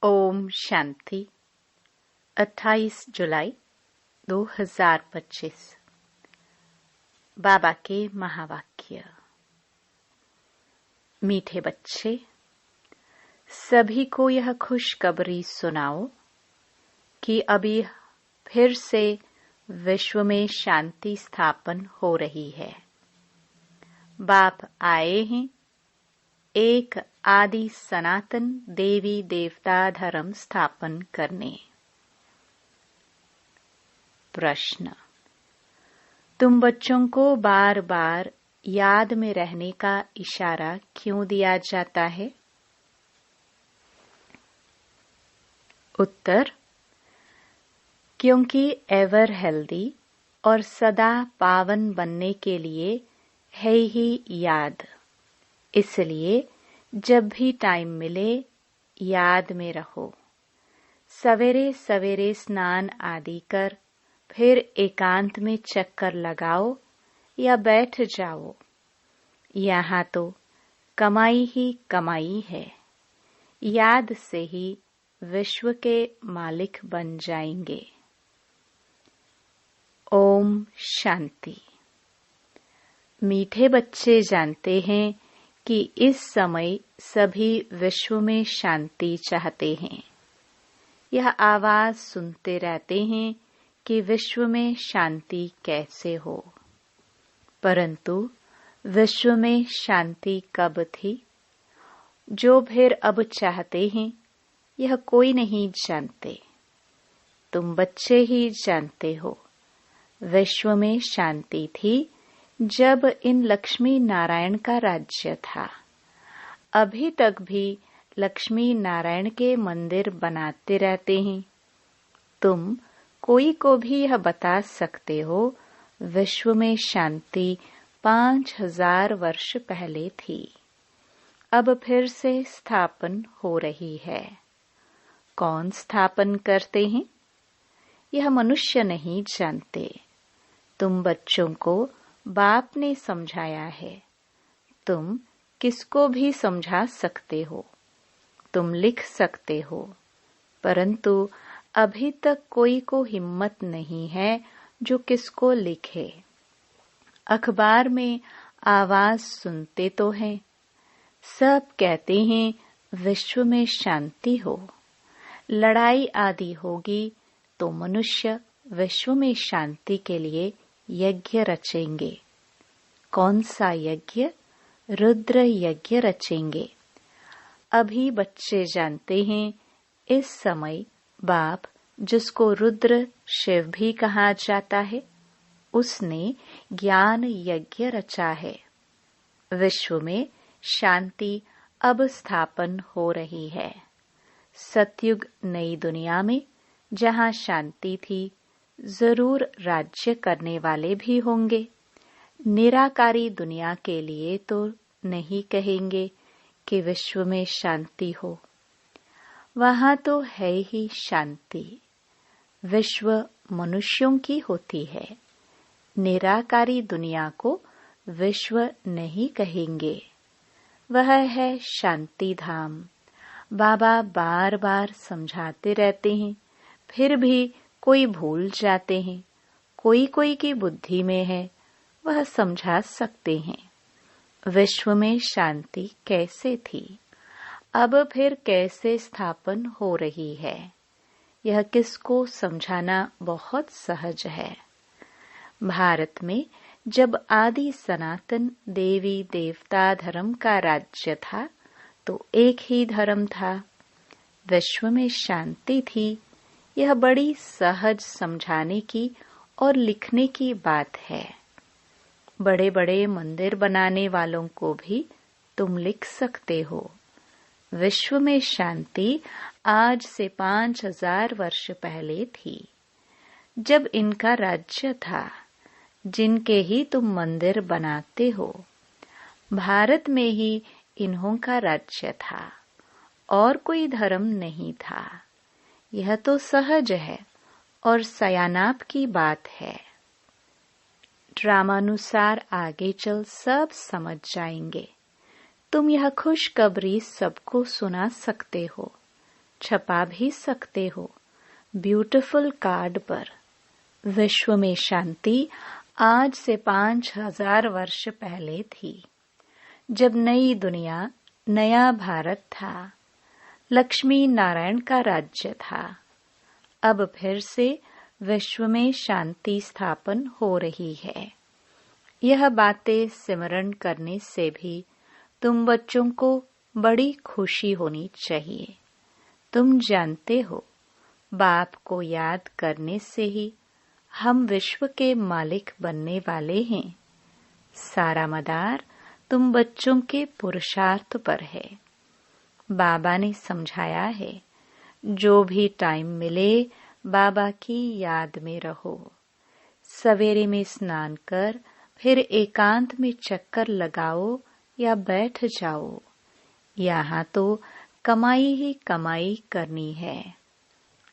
ओम शांति 28 जुलाई 2025। बाबा के महावाक्य। मीठे बच्चे, सभी को यह खुशखबरी सुनाओ कि अभी फिर से विश्व में शांति स्थापन हो रही है। बाप आए हैं एक आदि सनातन देवी देवता धर्म स्थापन करने। प्रश्न: तुम बच्चों को बार बार याद में रहने का इशारा क्यों दिया जाता है? उत्तर: क्योंकि एवर हेल्दी और सदा पावन बनने के लिए है ही याद। इसलिए जब भी टाइम मिले याद में रहो। सवेरे सवेरे स्नान आदि कर फिर एकांत में चक्कर लगाओ या बैठ जाओ। यहाँ तो कमाई ही कमाई है। याद से ही विश्व के मालिक बन जाएंगे। ओम शांति। मीठे बच्चे जानते हैं कि इस समय सभी विश्व में शांति चाहते हैं। यह आवाज सुनते रहते हैं कि विश्व में शांति कैसे हो। परंतु विश्व में शांति कब थी? जो फिर अब चाहते हैं, यह कोई नहीं जानते। तुम बच्चे ही जानते हो। विश्व में शांति थी जब इन लक्ष्मी नारायण का राज्य था। अभी तक भी लक्ष्मी नारायण के मंदिर बनाते रहते हैं। तुम कोई को भी यह बता सकते हो विश्व में शांति 5000 वर्ष पहले थी। अब फिर से स्थापन हो रही है। कौन स्थापन करते हैं? यह मनुष्य नहीं जानते। तुम बच्चों को बाप ने समझाया है। तुम किसको भी समझा सकते हो। तुम लिख सकते हो। परंतु अभी तक कोई को हिम्मत नहीं है जो किसको लिखे। अखबार में आवाज सुनते तो हैं। सब कहते हैं विश्व में शांति हो। लड़ाई आदि होगी तो मनुष्य विश्व में शांति के लिए यज्ञ रचेंगे। कौन सा यज्ञ? रुद्र यज्ञ रचेंगे। अभी बच्चे जानते हैं इस समय बाप, जिसको रुद्र शिव भी कहा जाता है, उसने ज्ञान यज्ञ रचा है। विश्व में शांति अब स्थापन हो रही है। सतयुग नई दुनिया में जहाँ शांति थी, जरूर राज्य करने वाले भी होंगे। निराकारी दुनिया के लिए तो नहीं कहेंगे कि विश्व में शांति हो। वहाँ तो है ही शांति। विश्व मनुष्यों की होती है। निराकारी दुनिया को विश्व नहीं कहेंगे। वह है शांति धाम। बाबा बार बार समझाते रहते हैं, फिर भी कोई भूल जाते हैं। कोई कोई की बुद्धि में है, वह समझा सकते हैं विश्व में शांति कैसे थी, अब फिर कैसे स्थापन हो रही है। यह किसको समझाना बहुत सहज है। भारत में जब आदि सनातन देवी देवता धर्म का राज्य था तो एक ही धर्म था। विश्व में शांति थी। यह बड़ी सहज समझाने की और लिखने की बात है। बड़े बड़े मंदिर बनाने वालों को भी तुम लिख सकते हो। विश्व में शांति आज से 5000 वर्ष पहले थी, जब इनका राज्य था, जिनके ही तुम मंदिर बनाते हो। भारत में ही इन्हों का राज्य था और कोई धर्म नहीं था। यह तो सहज है और सयानाप की बात है। ड्रामानुसार आगे चल सब समझ जाएंगे। तुम यह खुशखबरी सबको सुना सकते हो। छपा भी सकते हो ब्यूटीफुल कार्ड पर। विश्व में शांति आज से 5000 वर्ष पहले थी, जब नई दुनिया, नया भारत था, लक्ष्मी नारायण का राज्य था। अब फिर से विश्व में शांति स्थापन हो रही है। यह बातें सिमरन करने से भी तुम बच्चों को बड़ी खुशी होनी चाहिए। तुम जानते हो, बाप को याद करने से ही हम विश्व के मालिक बनने वाले हैं। सारा मदार तुम बच्चों के पुरुषार्थ पर है। बाबा ने समझाया है, जो भी टाइम मिले बाबा की याद में रहो। सवेरे में स्नान कर फिर एकांत में चक्कर लगाओ या बैठ जाओ। यहाँ तो कमाई ही कमाई करनी है।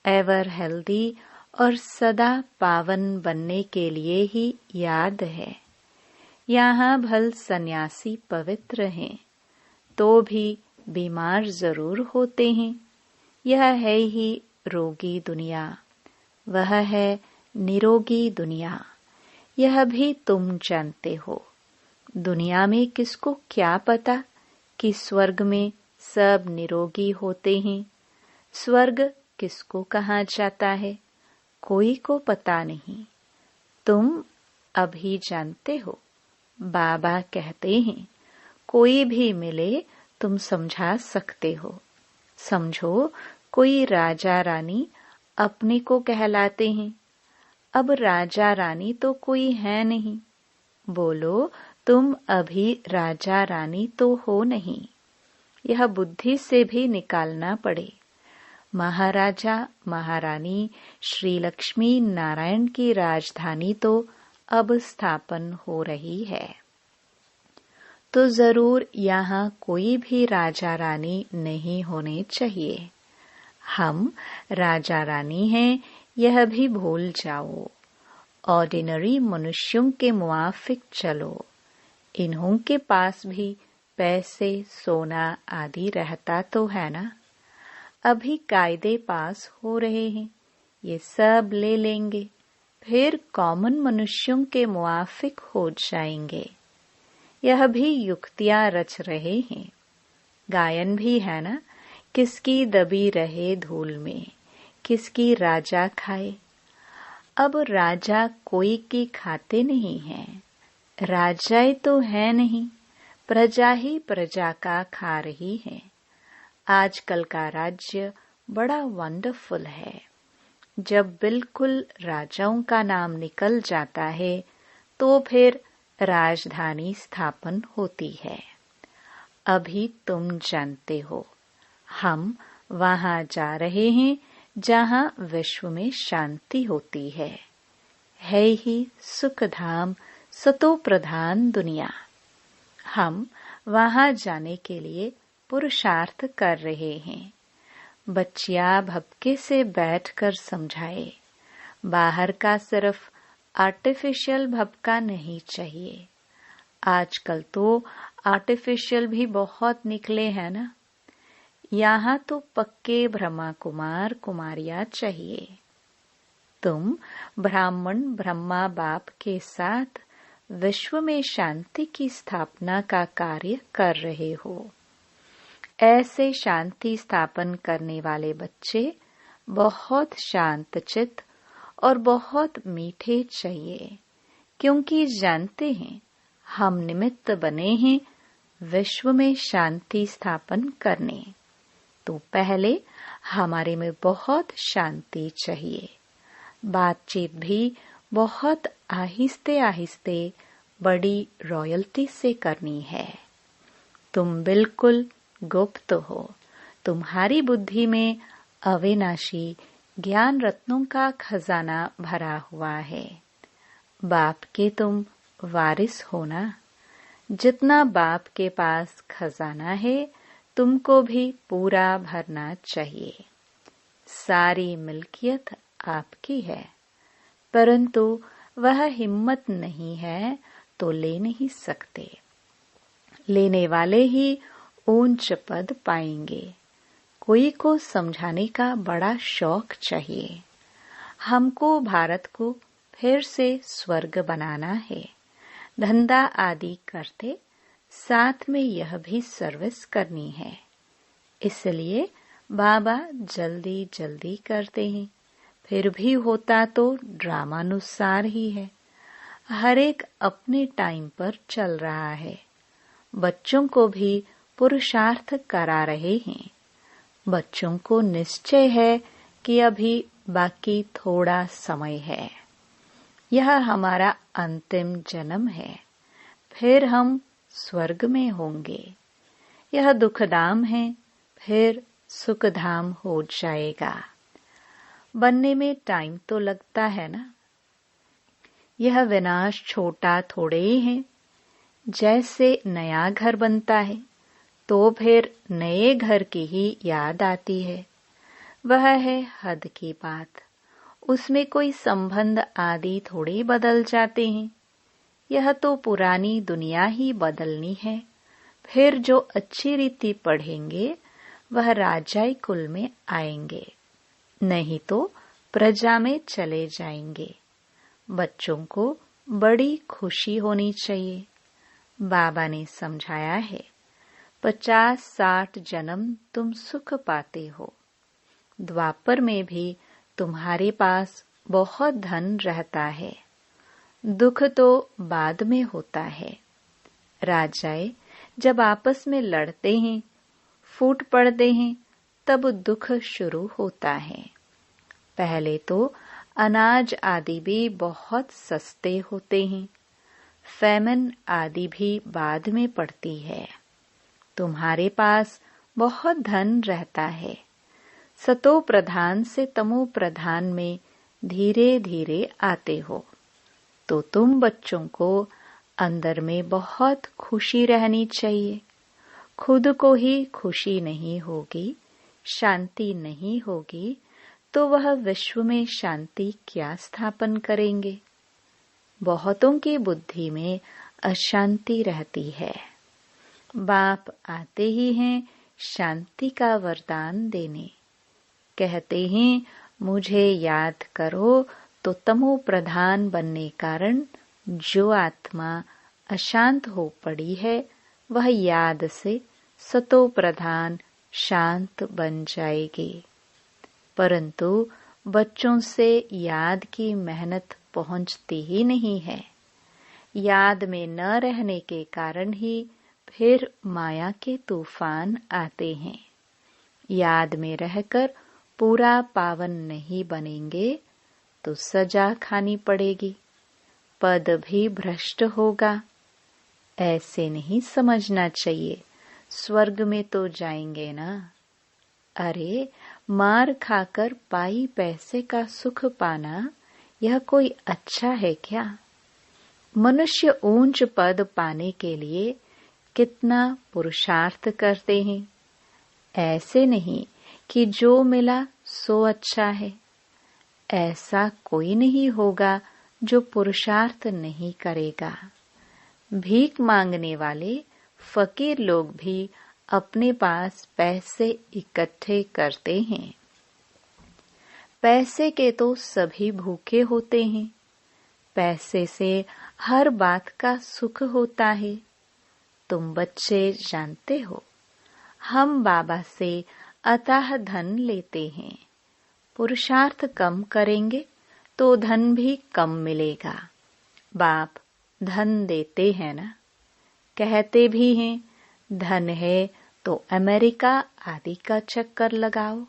एवर हेल्दी और सदा पावन बनने के लिए ही याद है। यहाँ भल सन्यासी पवित्र हैं, तो भी बीमार जरूर होते हैं। यह है ही रोगी दुनिया, वह है निरोगी दुनिया। यह भी तुम जानते हो। दुनिया में किसको क्या पता कि स्वर्ग में सब निरोगी होते हैं। स्वर्ग किसको कहा जाता है, कोई को पता नहीं। तुम अभी जानते हो। बाबा कहते हैं, कोई भी मिले तुम समझा सकते हो। समझो, कोई राजा रानी अपने को कहलाते हैं। अब राजा रानी तो कोई है नहीं। बोलो, तुम अभी राजा रानी तो हो नहीं। यह बुद्धि से भी निकालना पड़े। महाराजा महारानी श्री लक्ष्मी नारायण की राजधानी तो अब स्थापन हो रही है, तो जरूर यहाँ कोई भी राजा रानी नहीं होने चाहिए। हम राजा रानी हैं, यह भी भूल जाओ। ऑर्डिनरी मनुष्यों के मुआफिक चलो। इन्हों के पास भी पैसे, सोना आदि रहता तो है ना। अभी कायदे पास हो रहे हैं, ये सब ले लेंगे, फिर कॉमन मनुष्यों के मुआफिक हो जाएंगे। यह भी युक्तियां रच रहे हैं। गायन भी है ना, किसकी दबी रहे धूल में, किसकी राजा खाए। अब राजा कोई की खाते नहीं है। राजाए तो है नहीं, प्रजा ही प्रजा का खा रही है। आजकल का राज्य बड़ा वंडरफुल है। जब बिल्कुल राजाओं का नाम निकल जाता है, तो फिर राजधानी स्थापन होती है। अभी तुम जानते हो, हम वहां जा रहे हैं जहां विश्व में शांति होती है ही सुखधाम सतो प्रधान दुनिया। हम वहां जाने के लिए पुरुषार्थ कर रहे हैं। बच्चियां भपके से बैठकर समझाए, बाहर का सिर्फ आर्टिफिशियल भपका नहीं चाहिए। आजकल तो आर्टिफिशियल भी बहुत निकले हैं ना। यहाँ तो पक्के ब्रह्मा कुमार कुमारियां चाहिए। तुम ब्राह्मण ब्रह्मा बाप के साथ विश्व में शांति की स्थापना का कार्य कर रहे हो। ऐसे शांति स्थापन करने वाले बच्चे बहुत शांतचित्त और बहुत मीठे चाहिए, क्योंकि जानते हैं हम निमित्त बने हैं विश्व में शांति स्थापन करने। तो पहले हमारे में बहुत शांति चाहिए। बातचीत भी बहुत आहिस्ते आहिस्ते बड़ी रॉयल्टी से करनी है। तुम बिल्कुल गुप्त हो। तुम्हारी बुद्धि में अविनाशी ज्ञान रत्नों का खजाना भरा हुआ है। बाप के तुम वारिस हो ना। जितना बाप के पास खजाना है, तुमको भी पूरा भरना चाहिए। सारी मिल्कियत आपकी है, परंतु वह हिम्मत नहीं है तो ले नहीं सकते। लेने वाले ही ऊंच पद पाएंगे। कोई को समझाने का बड़ा शौक चाहिए। हमको भारत को फिर से स्वर्ग बनाना है। धंधा आदि करते साथ में यह भी सर्विस करनी है। इसलिए बाबा जल्दी जल्दी करते हैं। फिर भी होता तो ड्रामानुसार ही है। हर एक अपने टाइम पर चल रहा है। बच्चों को भी पुरुषार्थ करा रहे हैं। बच्चों को निश्चय है कि अभी बाकी थोड़ा समय है। यह हमारा अंतिम जन्म है, फिर हम स्वर्ग में होंगे। यह दुखधाम है, फिर सुखधाम हो जाएगा। बनने में टाइम तो लगता है ना। यह विनाश छोटा थोड़े ही है। जैसे नया घर बनता है तो फिर नए घर की ही याद आती है। वह है हद की बात। उसमें कोई संबंध आदि थोड़े बदल जाते हैं। यह तो पुरानी दुनिया ही बदलनी है। फिर जो अच्छी रीति पढ़ेंगे वह राजाई कुल में आएंगे, नहीं तो प्रजा में चले जाएंगे। बच्चों को बड़ी खुशी होनी चाहिए। बाबा ने समझाया है, 50-60 जन्म तुम सुख पाते हो। द्वापर में भी तुम्हारे पास बहुत धन रहता है। दुख तो बाद में होता है। राजाए जब आपस में लड़ते हैं, फूट पड़ते हैं, तब दुख शुरू होता है। पहले तो अनाज आदि भी बहुत सस्ते होते हैं। फैमिन आदि भी बाद में पड़ती है। तुम्हारे पास बहुत धन रहता है। सतो प्रधान से तमो प्रधान में धीरे धीरे आते हो, तो तुम बच्चों को अंदर में बहुत खुशी रहनी चाहिए। खुद को ही खुशी नहीं होगी, शांति नहीं होगी, तो वह विश्व में शांति क्या स्थापन करेंगे। बहुतों की बुद्धि में अशांति रहती है। बाप आते ही हैं शांति का वरदान देने। कहते हैं मुझे याद करो, तो तमो प्रधान बनने कारण जो आत्मा अशांत हो पड़ी है वह याद से सतो प्रधान शांत बन जाएगी। परंतु बच्चों से याद की मेहनत पहुंचती ही नहीं है। याद में न रहने के कारण ही फिर माया के तूफान आते हैं। याद में रहकर पूरा पावन नहीं बनेंगे तो सजा खानी पड़ेगी, पद भी भ्रष्ट होगा। ऐसे नहीं समझना चाहिए, स्वर्ग में तो जाएंगे ना। अरे मार खाकर पाई पैसे का सुख पाना यह कोई अच्छा है क्या? मनुष्य ऊंच पद पाने के लिए कितना पुरुषार्थ करते हैं। ऐसे नहीं कि जो मिला सो अच्छा है। ऐसा कोई नहीं होगा जो पुरुषार्थ नहीं करेगा। भीख मांगने वाले फकीर लोग भी अपने पास पैसे इकट्ठे करते हैं। पैसे के तो सभी भूखे होते हैं। पैसे से हर बात का सुख होता है। तुम बच्चे जानते हो, हम बाबा से अथाह धन लेते हैं। पुरुषार्थ कम करेंगे तो धन भी कम मिलेगा। बाप धन देते हैं ना। कहते भी हैं धन है तो अमेरिका आदि का चक्कर लगाओ।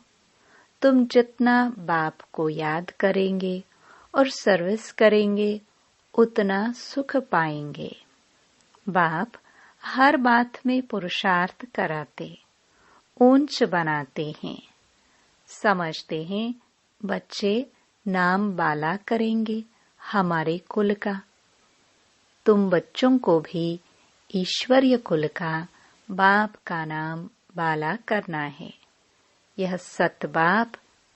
तुम जितना बाप को याद करेंगे और सर्विस करेंगे उतना सुख पाएंगे। बाप हर बात में पुरुषार्थ कराते, ऊंच बनाते हैं। समझते हैं बच्चे नाम बाला करेंगे हमारे कुल का। तुम बच्चों को भी ईश्वरीय कुल का बाप का नाम बाला करना है। यह सत बाप,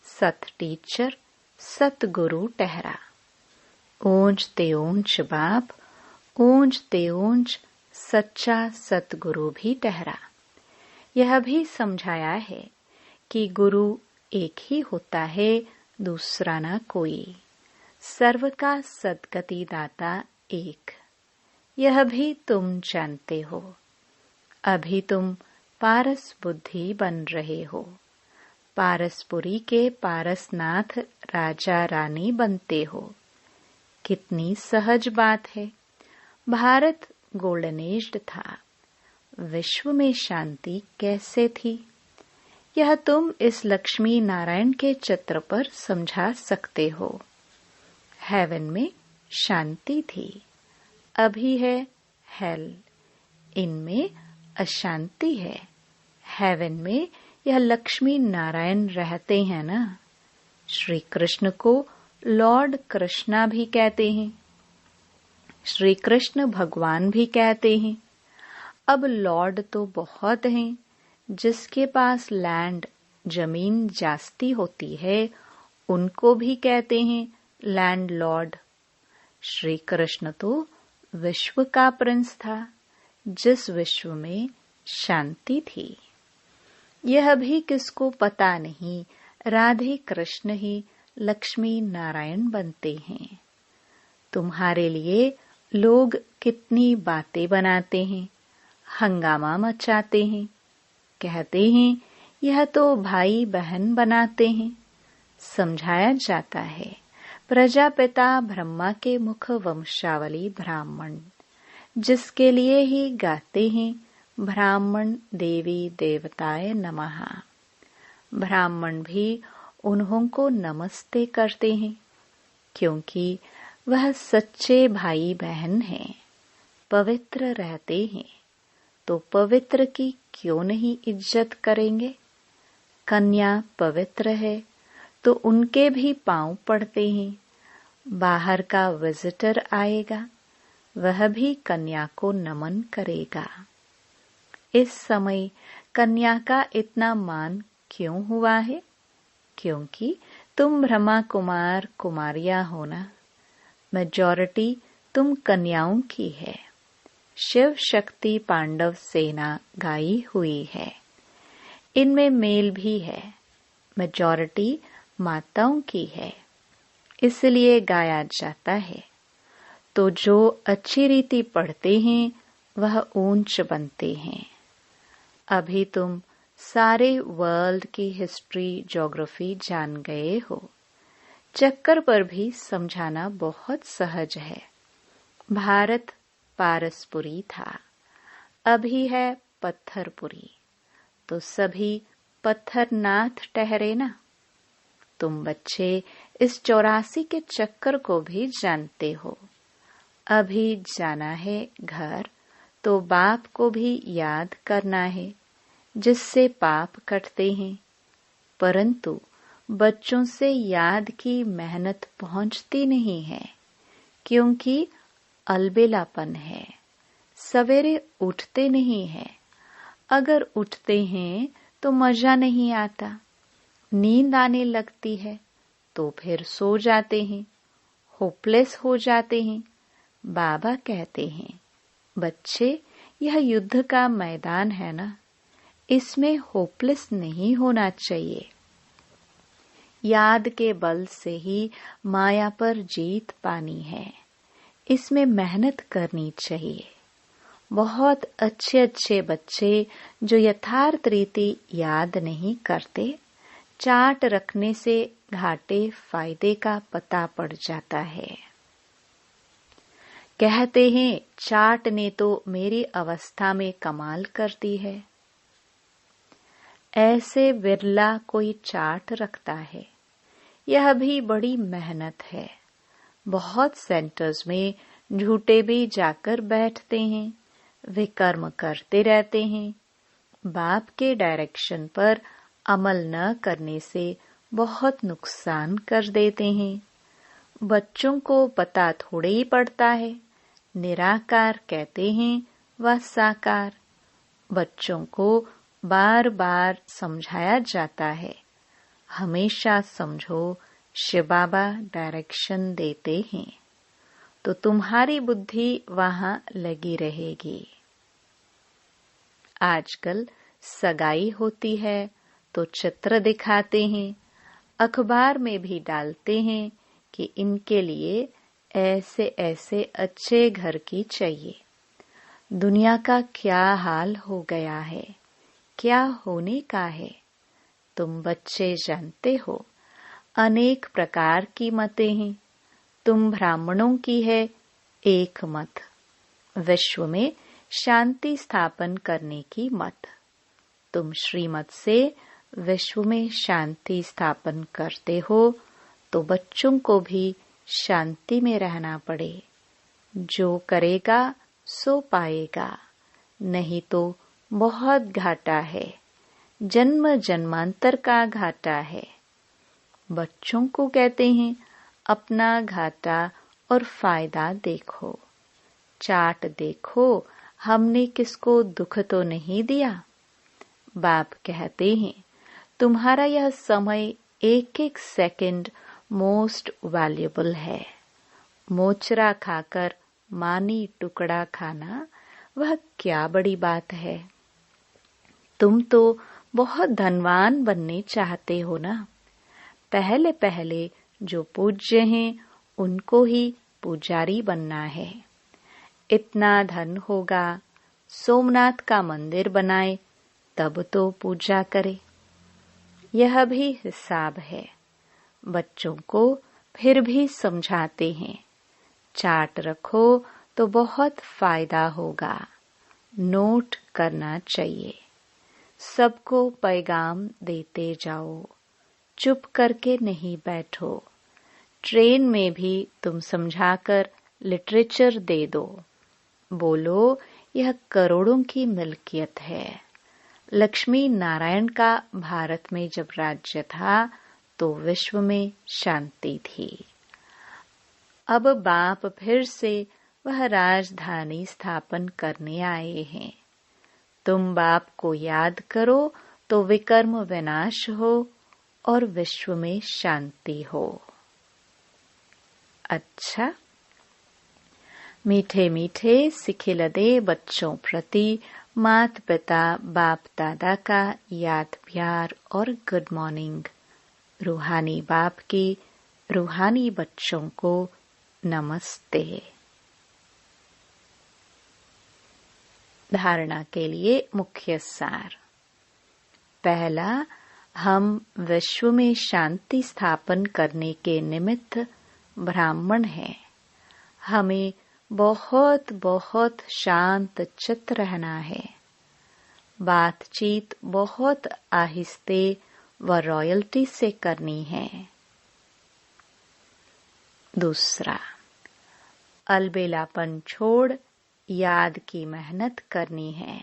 सत टीचर, सत गुरु ठहरा। ऊंच ते ऊंच बाप, ऊंच ते ऊंच सच्चा सतगुरु भी ठहरा। यह भी समझाया है कि गुरु एक ही होता है, दूसरा ना कोई। सर्व का सद्गति दाता एक, यह भी तुम जानते हो। अभी तुम पारस बुद्धि बन रहे हो। पारसपुरी के पारसनाथ राजा रानी बनते हो। कितनी सहज बात है। भारत गोल्डन एज्ड था। विश्व में शांति कैसे थी, यह तुम इस लक्ष्मी नारायण के चित्र पर समझा सकते हो। हेवन में शांति थी, अभी है हेल, इनमें अशांति है। हेवन में यह लक्ष्मी नारायण रहते हैं ना। श्री कृष्ण को लॉर्ड कृष्णा भी कहते हैं, श्री कृष्ण भगवान भी कहते हैं। अब लॉर्ड तो बहुत हैं, जिसके पास लैंड जमीन जास्ती होती है उनको भी कहते हैं लैंड लॉर्ड। श्री कृष्ण तो विश्व का प्रिंस था, जिस विश्व में शांति थी। यह भी किसको पता नहीं, राधे कृष्ण ही लक्ष्मी नारायण बनते हैं। तुम्हारे लिए लोग कितनी बातें बनाते हैं, हंगामा मचाते हैं, कहते हैं यह तो भाई बहन बनाते हैं। समझाया जाता है प्रजापिता ब्रह्मा के मुख वंशावली ब्राह्मण, जिसके लिए ही गाते हैं ब्राह्मण देवी देवताय नमः। ब्राह्मण भी उन्हों को नमस्ते करते हैं, क्योंकि वह सच्चे भाई बहन हैं, पवित्र रहते हैं। तो पवित्र की क्यों नहीं इज्जत करेंगे। कन्या पवित्र है तो उनके भी पांव पड़ते हैं। बाहर का विजिटर आएगा, वह भी कन्या को नमन करेगा। इस समय कन्या का इतना मान क्यों हुआ है, क्योंकि तुम ब्रह्मा कुमार कुमारियां हो ना। मेजॉरिटी तुम कन्याओं की है। शिव शक्ति पांडव सेना गाई हुई है, इनमें मेल भी है। मेजॉरिटी माताओं की है, इसलिए गाया जाता है। तो जो अच्छी रीति पढ़ते हैं वह ऊंच बनते हैं। अभी तुम सारे वर्ल्ड की हिस्ट्री ज्योग्राफी जान गए हो। चक्कर पर भी समझाना बहुत सहज है। भारत पारसपुरी था, अभी है पत्थरपुरी। तो सभी पत्थरनाथ ठहरे ना। तुम बच्चे इस 84 के चक्कर को भी जानते हो। अभी जाना है घर, तो बाप को भी याद करना है, जिससे पाप कटते हैं। परंतु बच्चों से याद की मेहनत पहुंचती नहीं है, क्योंकि अलबेलापन है। सवेरे उठते नहीं हैं। अगर उठते हैं तो मजा नहीं आता, नींद आने लगती है, तो फिर सो जाते हैं, होपलेस हो जाते हैं। बाबा कहते हैं, बच्चे यह युद्ध का मैदान है ना, इसमें होपलेस नहीं होना चाहिए। याद के बल से ही माया पर जीत पानी है, इसमें मेहनत करनी चाहिए। बहुत अच्छे अच्छे बच्चे जो यथार्थ रीति याद नहीं करते, चार्ट रखने से घाटे फायदे का पता पड़ जाता है। कहते हैं चार्ट ने तो मेरी अवस्था में कमाल कर दी है। ऐसे बिरला कोई चार्ट रखता है। यह भी बड़ी मेहनत है। बहुत सेंटर्स में झूठे भी जाकर बैठते हैं, वे कर्म करते रहते हैं। बाप के डायरेक्शन पर अमल न करने से बहुत नुकसान कर देते हैं। बच्चों को पता थोड़े ही पड़ता है, निराकार कहते हैं व साकार। बच्चों को बार बार समझाया जाता है, हमेशा समझो शिव बाबा डायरेक्शन देते हैं, तो तुम्हारी बुद्धि वहां लगी रहेगी। आजकल सगाई होती है तो चित्र दिखाते हैं, अखबार में भी डालते हैं कि इनके लिए ऐसे ऐसे अच्छे घर की चाहिए। दुनिया का क्या हाल हो गया है, क्या होने का है, तुम बच्चे जानते हो। अनेक प्रकार की मतें हैं। तुम ब्राह्मणों की है एक मत, विश्व में शांति स्थापन करने की मत। तुम श्रीमत से विश्व में शांति स्थापन करते हो तो बच्चों को भी शांति में रहना पड़े। जो करेगा सो पाएगा, नहीं तो बहुत घाटा है, जन्म जन्मांतर का घाटा है। बच्चों को कहते हैं अपना घाटा और फायदा देखो, चाट देखो, हमने किसको दुख तो नहीं दिया। बाप कहते हैं तुम्हारा यह समय एक एक सेकंड मोस्ट वैल्यूएबल है। मोचरा खाकर मानी टुकड़ा खाना वह क्या बड़ी बात है। तुम तो बहुत धनवान बनने चाहते हो ना। पहले पहले जो पूज्य हैं उनको ही पुजारी बनना है। इतना धन होगा, सोमनाथ का मंदिर बनाए तब तो पूजा करे। यह भी हिसाब है। बच्चों को फिर भी समझाते हैं, चार्ट रखो तो बहुत फायदा होगा, नोट करना चाहिए। सबको पैगाम देते जाओ, चुप करके नहीं बैठो। ट्रेन में भी तुम समझाकर लिटरेचर दे दो। बोलो यह करोड़ों की मिल्कियत है। लक्ष्मी नारायण का भारत में जब राज्य था तो विश्व में शांति थी। अब बाप फिर से वह राजधानी स्थापन करने आए हैं। तुम बाप को याद करो तो विकर्म विनाश हो और विश्व में शांति हो। अच्छा, मीठे मीठे सिखिलदे बच्चों प्रति माता पिता बाप दादा का याद प्यार और गुड मॉर्निंग। रूहानी बाप की रूहानी बच्चों को नमस्ते। धारणा के लिए मुख्य सार। पहला, हम विश्व में शांति स्थापन करने के निमित्त ब्राह्मण हैं। हमें बहुत बहुत शांत चित्त रहना है। बातचीत बहुत आहिस्ते व रॉयल्टी से करनी है। दूसरा, अलबेलापन छोड़ याद की मेहनत करनी है।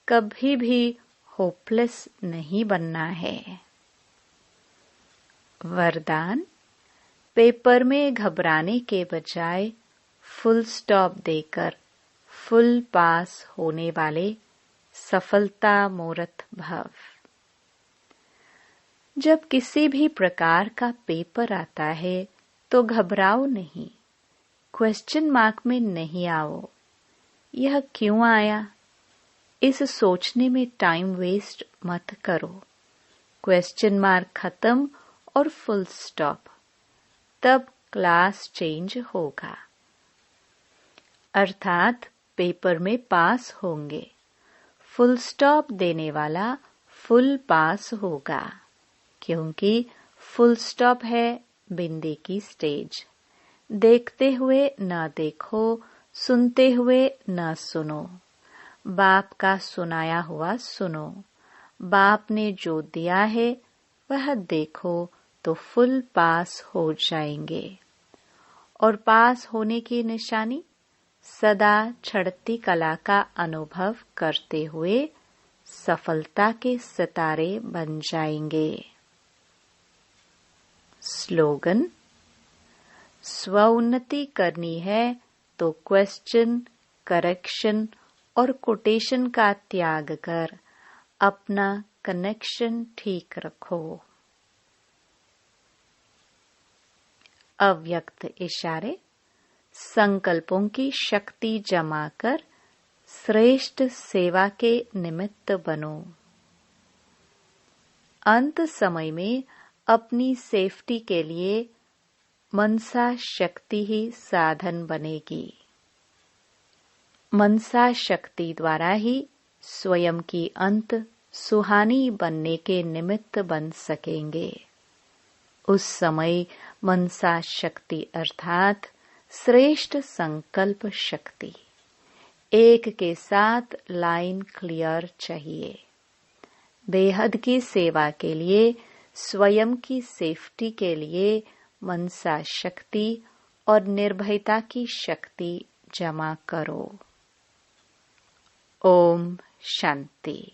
कभी भी होपलेस नहीं बनना है। वरदान, पेपर में घबराने के बजाय फुल स्टॉप देकर फुल पास होने वाले सफलता मूर्त भव। जब किसी भी प्रकार का पेपर आता है तो घबराओ नहीं, क्वेश्चन मार्क में नहीं आओ। यह क्यों आया, इस सोचने में टाइम वेस्ट मत करो। क्वेश्चन मार्क खत्म और फुल स्टॉप, तब क्लास चेंज होगा, अर्थात पेपर में पास होंगे। फुल स्टॉप देने वाला फुल पास होगा, क्योंकि फुल स्टॉप है बिंदी की स्टेज। देखते हुए न देखो, सुनते हुए न सुनो, बाप का सुनाया हुआ सुनो। बाप ने जो दिया है वह देखो तो फुल पास हो जाएंगे। और पास होने की निशानी, सदा चढ़ती कला का अनुभव करते हुए सफलता के सितारे बन जाएंगे। स्लोगन, स्वउन्नति करनी है तो क्वेश्चन, करेक्शन और कोटेशन का त्याग कर अपना कनेक्शन ठीक रखो। अव्यक्त इशारे, संकल्पों की शक्ति जमा कर श्रेष्ठ सेवा के निमित्त बनो। अंत समय में अपनी सेफ्टी के लिए मनसा शक्ति ही साधन बनेगी। मनसा शक्ति द्वारा ही स्वयं की अंत सुहानी बनने के निमित्त बन सकेंगे। उस समय मनसा शक्ति अर्थात श्रेष्ठ संकल्प शक्ति एक के साथ लाइन क्लियर चाहिए। बेहद की सेवा के लिए, स्वयं की सेफ्टी के लिए मनसा शक्ति और निर्भयता की शक्ति जमा करो। ओम शांति।